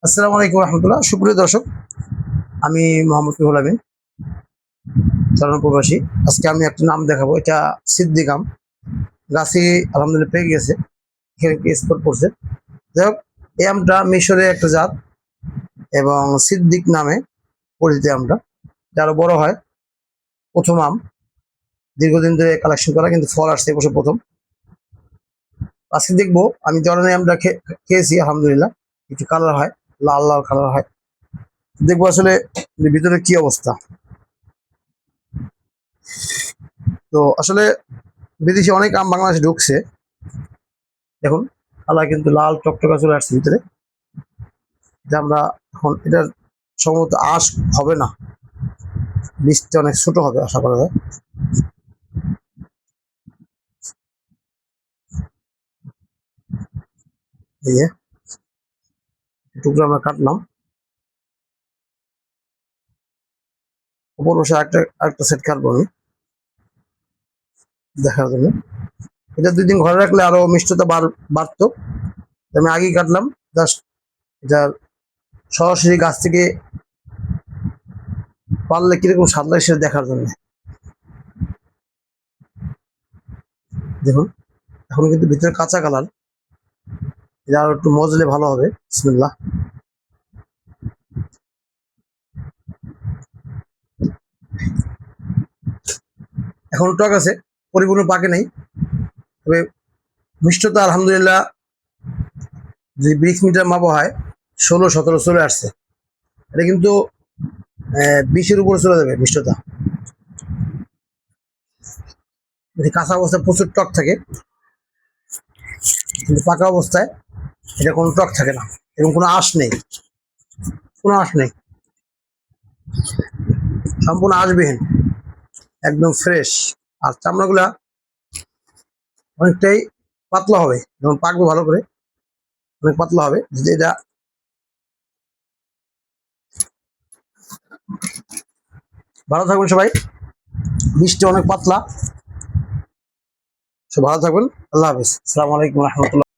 আসসালামু আলাইকুম রহমতুল্লাহ। সুপ্রিয় দর্শক, আমি মোহাম্মদ রুহুল আমিন, চালানো প্রবাসী। আজকে আমি একটা নাম দেখাবো। এটা সিদ্দিক আম। গাছে আলহামদুলিল্লাহ পেকে গেছে, এখানে স্পোর্ট করছে। যাই হোক, এই আমটা মিশরের একটা জাত এবং সিদ্দিক নামে পরিচিত আমটা। এটা আরো বড় হয়, প্রথম আম। দীর্ঘদিন ধরে কালেকশন করা, কিন্তু ফল আসছে এবছর প্রথম। আজকে দেখবো আমি জর্দানি আমটা খেয়েছি, আলহামদুলিল্লাহ একটু কালার হয়, লাল লাল কালার হয়। দেখবো আসলে ভিতরে কি অবস্থা। তো আসলে বিদেশি অনেক আম বাংলাদেশে ঢুকছে। দেখুন, কালার কিন্তু লাল টকটকা চলে আসছে ভিতরে। যে আমরা এখন এটার সম্ভবত আঁশ হবে না, বীজটা অনেক ছোট হবে আশা করা যায়। এই যে টুকরো আমরা কাটলাম, উপর বসে আরেকটা সেট কাটবো আমি দেখার জন্য। এটা 2 দিন ঘরে রাখলে আরো মিষ্টতা বাড়তো। আমি আগেই কাটলাম, জাস্ট এটা সরাসরি গাছ থেকে পারলে কিরকম স্বাদ লাগে সেটা দেখার জন্য। দেখুন, এখন কিন্তু ভিতরে কাঁচা কালার, এটা আরো একটু মজলে ভালো হবে। বিসমিল্লাহ। এখন টক আছে, পরিপূর্ণ পাকে নাই, তবে মিষ্টতা আলহামদুলিল্লাহ যদি ব্রিক্স মিটার মাপা হয় 16-17 চলে আসছে। এটা কিন্তু 20-এর উপরে চলে যাবে মিষ্টতা। যদি কাঁচা অবস্থায় প্রচুর টক থাকে, কিন্তু পাকা অবস্থায় এটা কোনো টক থাকে না এবং কোনো আঁশ নেই, কোনো আঁশ নেই, সম্পূর্ণ আঁশবিহীন, একদম ফ্রেশ। আর চামড়াগুলা অনেকটাই পাতলা হবে, যখন পাকবে ভালো করে অনেক পাতলা হবে। যদি এটা ভালো থাকবেন সবাই, বৃষ্টি অনেক পাতলা। সব ভালো থাকবেন, আল্লাহ হাফিজ, আসসালামু আলাইকুম রহমতুল্লাহ।